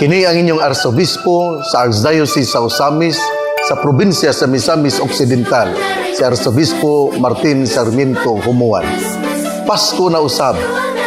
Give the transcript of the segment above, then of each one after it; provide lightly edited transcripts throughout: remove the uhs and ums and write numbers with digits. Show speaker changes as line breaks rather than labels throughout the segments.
Kini ang inyong Arsobispo sa Archdiocese sa Osamis, sa probinsya sa Misamis Occidental, si Arsobispo Martin Sarmiento Humuan. Pasko na usab,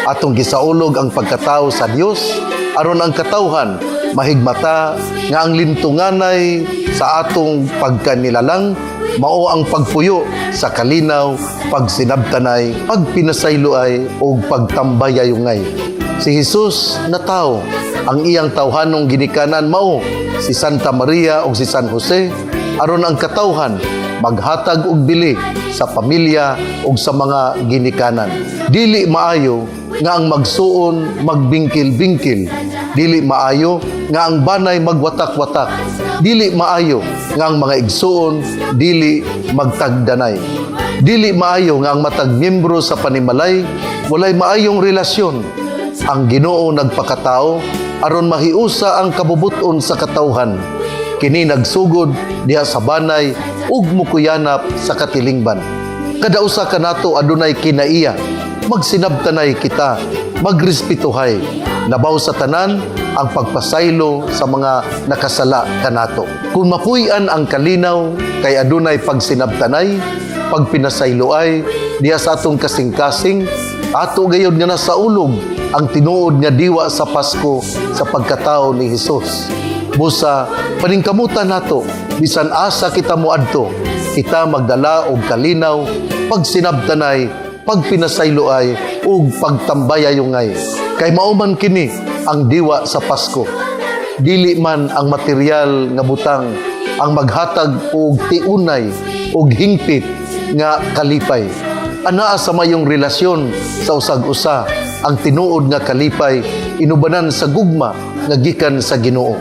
atong gisaulog ang pagkatao sa Dios, aron ang katawhan mahigmata nga ang lintunganay sa atong pagkanilalang mao ang pagpuyo sa kalinaw, pagsinabtanay, pagpinasayloay o pagtambayayungay. Si Jesus na tao, ang iyang tawhanong ginikanan mao si Santa Maria o si San Jose, aron ang katawhan maghatag og bili sa pamilya o sa mga ginikanan. Dili maayo nga ang magsuon magbingkil-bingkil, dili maayo nga ang banay magwatak-watak, dili maayo nga ang mga igsuon dili magtagdanay, dili maayo nga ang matag miyembro sa panimalay walay maayong relasyon. Ang Ginoo nagpakatao aron mahiusa ang kabubuton sa katawhan. Kini nagsugod diha sa banay ug mukuyanap sa katilingban. Kada usa kanato adunay kinaiya, magsinabtanay kita, magrespetuhay. Labaw sa tanan ang pagpasaylo sa mga nakasala kanato. Kung mapuy-an ang kalinaw kay adunay pagsinabtanay, pagpinasayloay diha sa atong kasing-kasing, ato gayud nga nasa ulog ang tinuod nga diwa sa Pasko sa pagkatao ni Hesus. Busa paningkamutan nato bisan asa kita moadto, kita magdala og kalinaw, pagsinabtanay, pagpinasayloay ug pagtambayayungay. Kay mauman kini ang diwa sa Pasko. Dili man ang material nga butang ang maghatag og tiunay ug hingpit nga kalipay. Anaa sa mayong relasyon sa usag-usa ang tinuod nga kalipay inubanan sa gugma nga gikan sa Ginoo.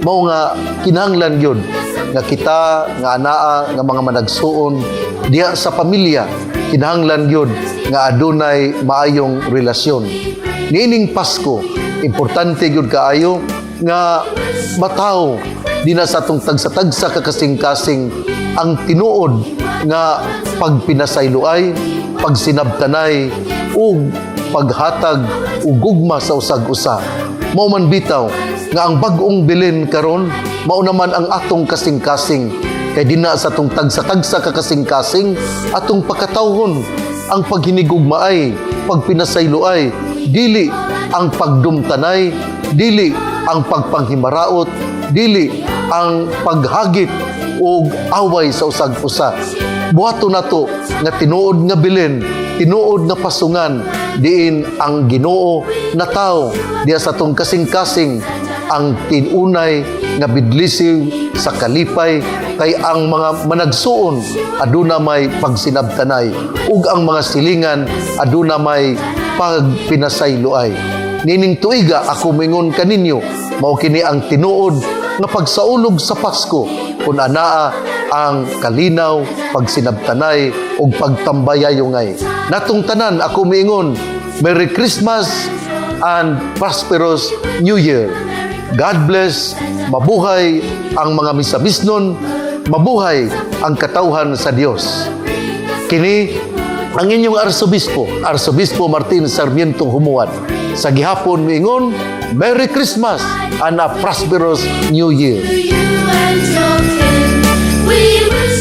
Mao nga kinahanglan gyud nga kita nga anaa nga mga managsuon diha sa pamilya, kinahanglan gyud nga adunay maayong relasyon. Niining Pasko, importante gyud kaayo nga mataw di na sa atong tagsa-tagsa kakasing-kasing ang tinuod nga pagpinasayloay, pagsinabtanay ug paghatag ug gugma sa usag-usa. Mao man bitaw nga ang bag-ong bilin karon mao naman ang atong kasing-kasing, kay dinha sa atong tagsa-tagsa kakasing-kasing atong pakatawhon ang paghinigugmaay, pagpinasayloay, dili ang pagdumtanay, dili ang pagpanghimaraot, dili ang paghagit o away sa usag-usa. Buhato nato nga tinuod nga bilin, tinuod nga pasungan, diin ang Ginoo na tao diya sa tong kasing-kasing ang tinunay nga bidlisiw sa kalipay, kay ang mga managsuon aduna may pagsinabtanay ug ang mga silingan aduna may pagpinasayloay. Nining tuiga ako mingon kaninyo, mao kini ang tinuod nga pagsaulog sa Pasko kun anaa ang kalinaw, pagsinabtanay ug pagtambayayungay. Natong tanan ako miingon, Merry Christmas and prosperous New Year. God bless, mabuhay ang mga misabisnon, mabuhay ang katawhan sa Dios. Kini ang inyong Arsobispo Martin Sarmiento Humuan. Sa gihapon miingon, Merry Christmas and a prosperous New Year.
To you and your kin, we will